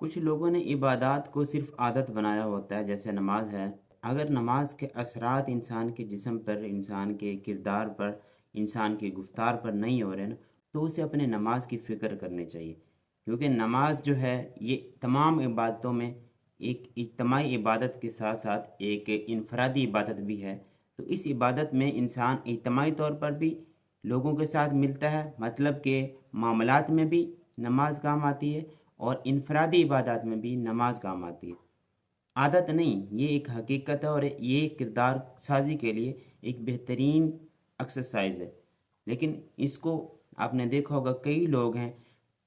कुछ लोगों ने इबादत को सिर्फ आदत बनाया होता है, जैसे नमाज है। अगर नमाज के असरात इंसान के जिस्म पर, इंसान के किरदार पर, इंसान की गुफ्तार पर नहीं हो रहे ना, तो उसे अपने नमाज की फ़िक्र करनी चाहिए। क्योंकि नमाज जो है ये तमाम इबादतों में एक इज्तिमाई इबादत के साथ साथ एक इनफरादी इबादत भी है। तो इस इबादत में इंसान इज्तिमाई तौर पर भी लोगों के साथ मिलता है, मतलब कि मामलात में भी नमाज काम आती है और इनफरादी इबादत में भी नमाज काम आती है। आदत नहीं, ये एक हकीकत है और ये किरदार साजी के लिए एक बेहतरीन एक्सरसाइज है। लेकिन इसको आपने देखा होगा, कई लोग हैं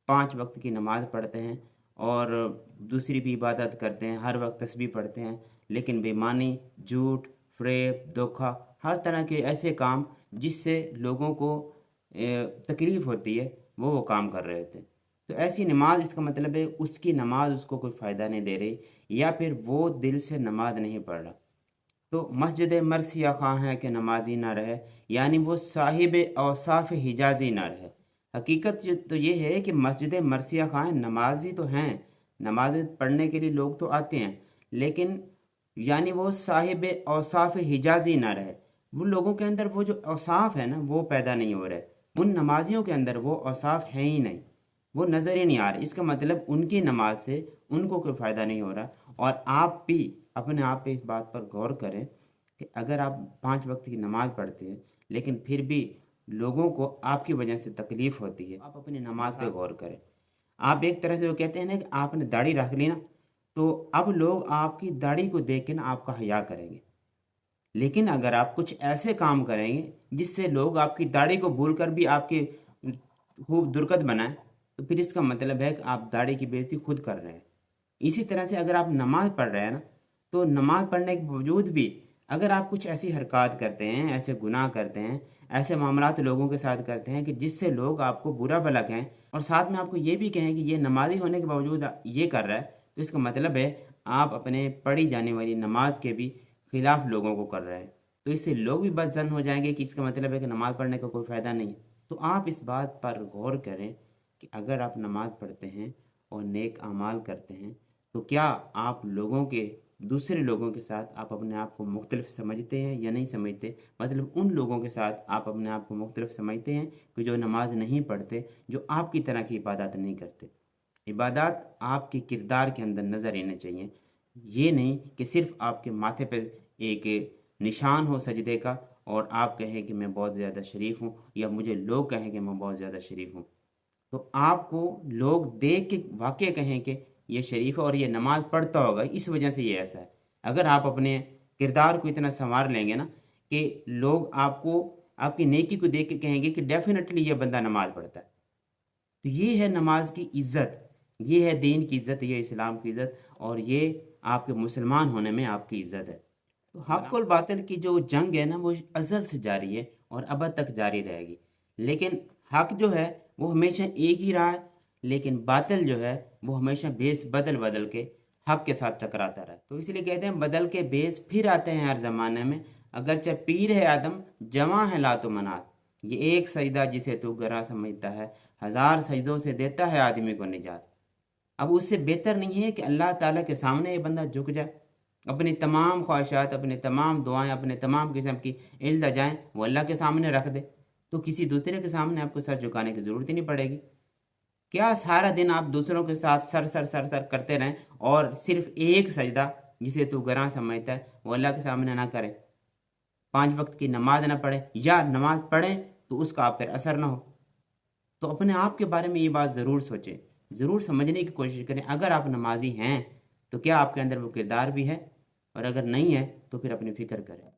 5 वक्त की नमाज पढ़ते हैं और दूसरी भी इबादत करते हैं, हर वक्त तस्बीह पढ़ते हैं, लेकिन बेईमानी, झूठ, फ़रेब, धोखा, हर तरह के ऐसे काम जिससे लोगों को तकलीफ़ होती है, वो काम कर रहे थे। तो ऐसी नमाज, इसका मतलब है उसकी नमाज उसको कोई फ़ायदा नहीं दे रही, या फिर वो दिल से नमाज नहीं पढ़ रहा। तो मस्जिद मरसिया खां है कि नमाजी ना रहे, यानी वो साहिब औसाफ हिजाजी ना रहे। हकीकत तो ये है कि मस्जिद मरसिया खां नमाजी तो हैं, नमाज पढ़ने के लिए लोग तो आते हैं, लेकिन यानी वो साहिब औसाफ हिजाजी ना रहे। वो लोगों के अंदर वो जो औसाफ है ना, वो पैदा नहीं हो रहे। उन नमाजियों के अंदर वो औसाफ हैं ही नहीं, वो नज़र ही नहीं आ रहे। इसका मतलब उनकी नमाज से उनको कोई फ़ायदा नहीं हो रहा। और आप भी अपने आप पे इस बात पर गौर करें कि अगर आप 5 वक्त की नमाज पढ़ते हैं लेकिन फिर भी लोगों को आपकी वजह से तकलीफ़ होती है, आप अपनी नमाज पे गौर करें। आप एक तरह से वो कहते हैं ना कि आपने दाढ़ी रख ली ना, तो अब लोग आपकी दाढ़ी को देख के ना आपका हया करेंगे। लेकिन अगर आप कुछ ऐसे काम करेंगे जिससे लोग आपकी दाढ़ी को भूल कर भी आपकी खूब दुर्गत बनाएं, तो फिर इसका मतलब है कि आप दाढ़ी की बेइज्जती खुद कर रहे हैं। इसी तरह से अगर आप नमाज पढ़ रहे हैं ना, तो नमाज पढ़ने के बावजूद भी अगर आप कुछ ऐसी हरकत करते हैं, ऐसे गुनाह करते हैं, ऐसे मामलात लोगों के साथ करते हैं कि जिससे लोग आपको बुरा भला कहें और साथ में आपको ये भी कहें कि ये नमाजी होने के बावजूद ये कर रहा है, तो इसका मतलब है आप अपने पढ़ी जाने वाली नमाज के भी खिलाफ लोगों को कर रहे हैं। तो इससे लोग भी बदजन हो जाएंगे कि इसका मतलब है कि नमाज पढ़ने का कोई फ़ायदा नहीं है। तो आप इस बात पर गौर करें कि अगर आप नमाज पढ़ते हैं और नेक अमाल करते हैं, तो क्या आप दूसरे लोगों के साथ आप अपने आप को मुख्तलिफ समझते हैं या नहीं समझते? मतलब उन लोगों के साथ आप अपने आप को मुख्तलिफ समझते हैं कि जो नमाज नहीं पढ़ते, जो आपकी तरह की इबादत नहीं करते। इबादत आपके किरदार के अंदर नज़र आने चाहिए, ये नहीं कि सिर्फ आपके माथे पे एक निशान हो सजदे का और आप कहें कि मैं बहुत ज़्यादा शरीफ हूँ, या मुझे लोग कहें कि मैं बहुत ज़्यादा शरीफ हूँ। तो आपको लोग देख के वाकई कहें कि ये शरीफ है और ये नमाज पढ़ता होगा, इस वजह से ये ऐसा है। अगर आप अपने किरदार को इतना संवार लेंगे ना कि लोग आपको आपकी नेकी को देख के कहेंगे कि डेफिनेटली ये बंदा नमाज पढ़ता है, तो ये है नमाज की इज़्ज़त, ये है दीन की इज़्ज़त, ये इस्लाम की इज़्ज़त, और ये आपके मुसलमान होने में आपकी इज़्ज़त है। तो हक़ और बातिल की जो जंग है ना, वो अज़ल से जारी है और अबद तक जारी रहेगी। लेकिन हक़ जो है वो हमेशा एक ही रहा है, लेकिन बातिल जो है वो हमेशा भेस बदल बदल के हक़ के साथ टकराता रहा है। तो इसलिए कहते हैं बदल के भेस फिर आते हैं हर ज़माने में, अगरचे पीर है आदम जवां है लातो मनात। ये एक सजदा जिसे तू गरा समझता है, 1000 सजदों से देता है आदमी को निजात। अब उससे बेहतर नहीं है कि अल्लाह ताला के सामने ये बंदा झुक जाए, अपनी तमाम ख्वाहिशात, अपनी तमाम दुआएं, अपने तमाम किस्म की इल्तिजाएं वो अल्लाह के सामने रख दे। तो किसी दूसरे के सामने आपको सर झुकाने की ज़रूरत ही नहीं पड़ेगी। क्या सारा दिन आप दूसरों के साथ सर सर सर सर करते रहें और सिर्फ एक सजदा जिसे तू गरा समझता है वो अल्लाह के सामने ना करें? 5 वक्त की नमाज ना पढ़े, या नमाज पढ़ें तो उसका आप पर असर ना हो। तो अपने आप के बारे में ये बात ज़रूर सोचें, ज़रूर समझने की कोशिश करें। अगर आप नमाजी हैं तो क्या आपके अंदर वो किरदार भी है, और अगर नहीं है तो फिर अपनी फ़िक्र करें।